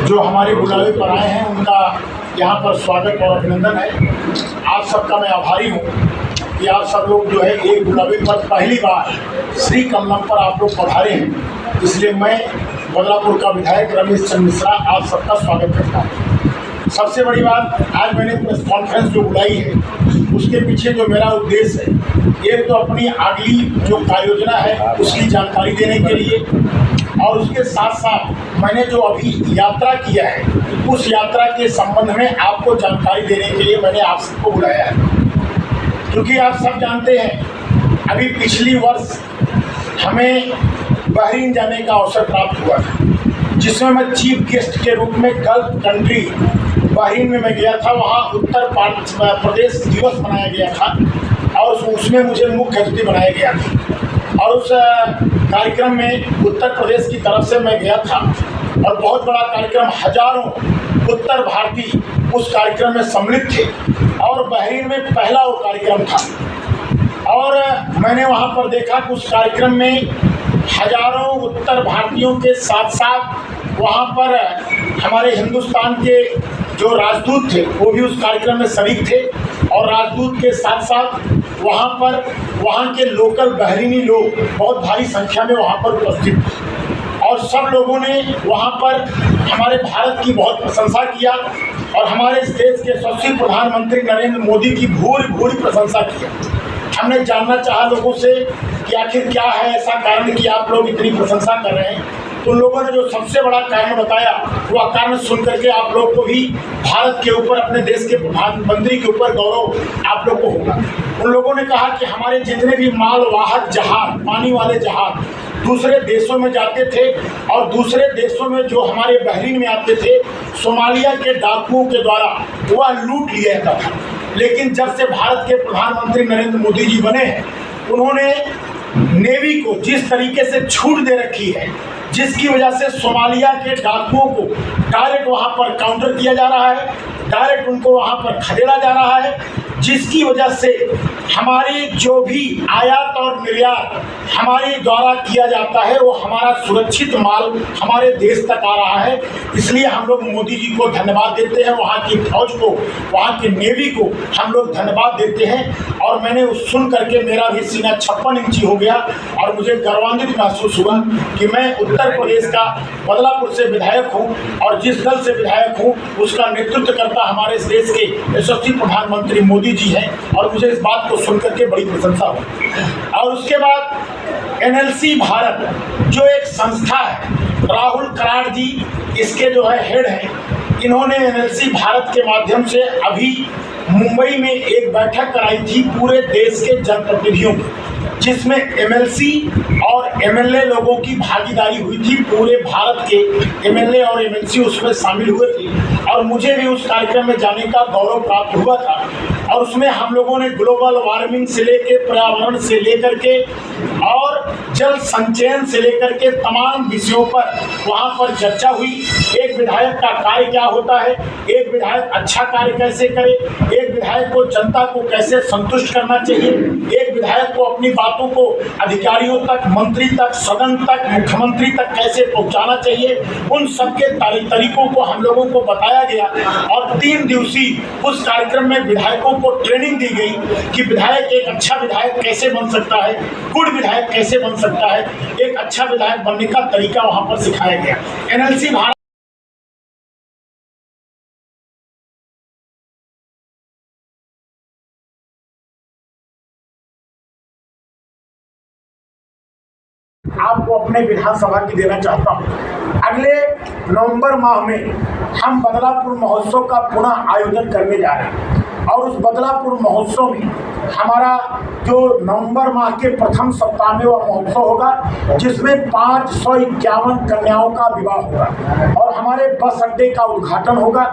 जो हमारे बुलावे पर आए हैं उनका यहाँ पर स्वागत और अभिनंदन है। आप सबका मैं आभारी हूँ कि आप सब लोग जो है एक बुलावे पर पहली बार श्री कमलम पर आप लोग पधारे हैं, इसलिए मैं बदलापुर का विधायक रमेश चंद्र मिश्रा आप सबका स्वागत करता हूँ। सबसे बड़ी बात, आज मैंने प्रेस कॉन्फ्रेंस जो बुलाई है उसके पीछे जो मेरा उद्देश्य है, एक तो अपनी अगली जो कार्ययोजना है उसकी जानकारी देने के लिए, और उसके साथ साथ मैंने जो अभी यात्रा किया है उस यात्रा के संबंध में आपको जानकारी देने के लिए मैंने आप सबको बुलाया है। क्योंकि आप सब जानते हैं अभी पिछली वर्ष हमें बहरीन जाने का अवसर प्राप्त हुआ था, जिसमें मैं चीफ गेस्ट के रूप में गल्फ कंट्री बहरीन में मैं गया था। वहाँ उत्तर प्रदेश दिवस मनाया गया था और उसमें मुझे मुख्य अतिथि बनाया गया था, और उस कार्यक्रम में उत्तर प्रदेश की तरफ से मैं गया था और बहुत बड़ा कार्यक्रम, हजारों उत्तर भारतीय उस कार्यक्रम में सम्मिलित थे और बहरीन में पहला वो कार्यक्रम था। और मैंने वहाँ पर देखा कि उस कार्यक्रम में हजारों उत्तर भारतीयों के साथ साथ वहाँ पर हमारे हिंदुस्तान के जो राजदूत थे वो भी उस कार्यक्रम में शरीक थे, और राजदूत के साथ साथ वहाँ के लोकल बहरीनी लोग बहुत भारी संख्या में वहाँ पर उपस्थित थे, और सब लोगों ने वहाँ पर हमारे भारत की बहुत प्रशंसा किया और हमारे इस देश के यशस्वी प्रधानमंत्री नरेंद्र मोदी की भूरी प्रशंसा किया। हमने जानना चाहा लोगों से कि आखिर क्या है ऐसा कारण कि आप लोग इतनी प्रशंसा कर रहे हैं। तो लोगों ने जो सबसे बड़ा कारण बताया वह कारण सुन करके आप लोग को भी भारत के ऊपर, अपने देश के प्रधानमंत्री के ऊपर गौरव आप लोग को होगा। उन लोगों ने कहा कि हमारे जितने भी मालवाहक जहाज, पानी वाले जहाज दूसरे देशों में जाते थे और दूसरे देशों में जो हमारे बहरीन में आते थे, सोमालिया के डाकुओं के द्वारा वह लूट लिया जाता था। लेकिन जब से भारत के प्रधानमंत्री नरेंद्र मोदी जी बने हैं, उन्होंने नेवी को जिस तरीके से छूट दे रखी है, जिसकी वजह से सोमालिया के डाकुओं को डायरेक्ट वहाँ पर काउंटर किया जा रहा है, डायरेक्ट उनको वहाँ पर खदेड़ा जा रहा है, जिसकी वजह से हमारी जो भी आयात और निर्यात हमारे द्वारा किया जाता है वो हमारा सुरक्षित माल हमारे देश तक आ रहा है। इसलिए हम लोग मोदी जी को धन्यवाद देते हैं, वहाँ की फौज को, वहाँ की नेवी को हम लोग धन्यवाद देते हैं। और मैंने उस सुन करके मेरा भी सीना 56 इंची हो गया और मुझे गर्वान्वित महसूस हुआ कि मैं उत्तर प्रदेश का बदलापुर से विधायक हूँ और जिस दल से विधायक हूँ उसका नेतृत्व करता हमारे इस देश के यशस्वी प्रधानमंत्री मोदी जी हैं, और मुझे इस बात को सुनकर के बड़ी प्रशंसा हुई। और उसके बाद एनएलसी भारत जो एक संस्था है, राहुल कराड़ जी इसके जो है हेड हैं, इन्होंने एनएलसी भारत के माध्यम से अभी मुंबई में एक बैठक कराई थी पूरे देश के जनप्रतिनिधियों की, जिसमें एमएलसी और एमएलए लोगों की भागीदारी हुई थी। पूरे भारत के एमएलए और एमएलसी उसमें शामिल हुए थे और मुझे भी उस कार्यक्रम में जाने का गौरव प्राप्त हुआ था। और उसमें हम लोगों ने ग्लोबल वार्मिंग से लेकर, पर्यावरण से लेकर के और जल संचयन से लेकर के तमाम विषयों पर वहाँ पर चर्चा हुई। एक विधायक का कार्य क्या होता है, एक विधायक अच्छा कार्य कैसे करे, एक विधायक को जनता को कैसे संतुष्ट करना चाहिए, एक विधायक को अपनी बातों को अधिकारियों तक, मंत्री तक, सदन तक, मुख्यमंत्री तक कैसे पहुँचाना चाहिए, उन सबके तरीकों को हम लोगों को बताया गया। और 3 दिवसीय उस कार्यक्रम में विधायकों को ट्रेनिंग दी गई कि विधायक एक अच्छा विधायक कैसे बन सकता है, गुड विधायक कैसे बन सकता है, एक अच्छा विधायक बनने का तरीका वहां पर सिखाया गया। एनएलसी भारत आपको अपने विधानसभा की देना चाहता हूँ। अगले नवंबर माह में हम बदलापुर महोत्सव का पुनः आयोजन करने जा रहे हैं, और उस बदलापुर महोत्सव में हमारा जो नवंबर माह के प्रथम सप्ताह में वह महोत्सव होगा, जिसमें 551 कन्याओं का विवाह होगा और हमारे बस अड्डे का उद्घाटन होगा,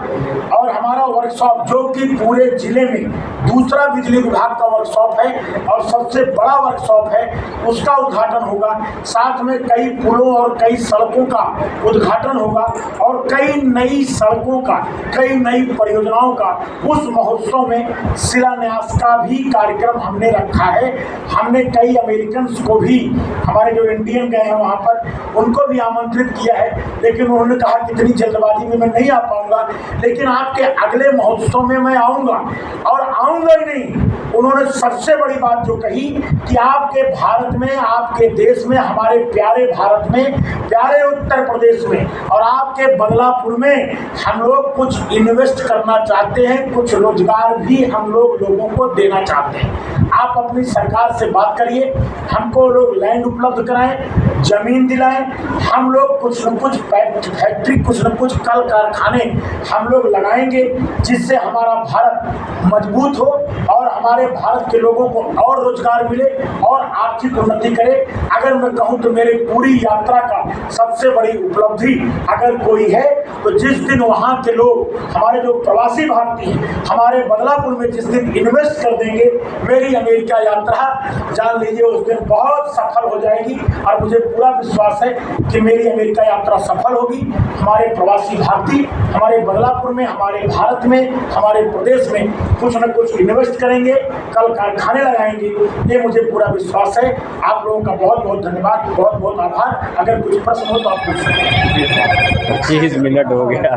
और हमारा वर्कशॉप जो कि पूरे जिले में दूसरा बिजली विभाग का वर्कशॉप है और सबसे बड़ा वर्कशॉप है, उसका उद्घाटन होगा। साथ में कई पुलों और कई सड़कों का उद्घाटन होगा और कई नई सड़कों का, कई नई परियोजनाओं का उस महोत्सव देशों में शिलान्यास का भी कार्यक्रम हमने रखा है। हमने कई अमेरिकन्स को भी, हमारे जो इंडियन गए हैं वहाँ पर, उनको भी आमंत्रित किया है, लेकिन उन्होंने कहा कि इतनी जल्दबाजी में मैं नहीं आ पाऊँगा, लेकिन आपके अगले महोत्सव में मैं आऊँगा। और आऊँगा ही नहीं, उन्होंने सबसे बड़ी बात जो कही कि आपके भारत में, आपके देश में, हमारे प्यारे भारत में, प्यारे उत्तर प्रदेश में और आपके बदलापुर में हम लोग कुछ इन्वेस्ट करना चाहते हैं, कुछ रोजगार भी हम लोगों को देना चाहते हैं। आप अपनी सरकार से बात करिए, हमको लोग लैंड उपलब्ध कराएं, जमीन दिलाएं, हम लोग कुछ न कुछ फैक्ट्री, कुछ न कुछ कल कारखाने हम लोग लगाएंगे, जिससे हमारा भारत मजबूत हो और हमारे भारत के लोगों को और रोजगार मिले और आर्थिक उन्नति करे। अगर मैं कहूँ तो मेरी पूरी यात्रा का सबसे बड़ी उपलब्धि अगर कोई है तो जिस दिन वहाँ के लोग, हमारे जो प्रवासी भारतीय हैं, हमारे बदलापुर में जिस दिन इन्वेस्ट कर देंगे, मेरी अमेरिका यात्रा जान लीजिए उस दिन बहुत सफल हो जाएगी। और मुझे पूरा विश्वास है कि मेरी अमेरिका यात्रा सफल होगी। हमारे प्रवासी भारतीय हमारे बदलापुर में, हमारे भारत में, हमारे प्रदेश में कुछ न कुछ इन्वेस्ट करेंगे, कल कारखाने लगाएंगे, ये मुझे पूरा विश्वास है। आप लोगों का बहुत बहुत धन्यवाद, बहुत बहुत आभार। अगर कुछ प्रश्न हो तो आप पूछ सकते हैं। 25 मिनट हो गया।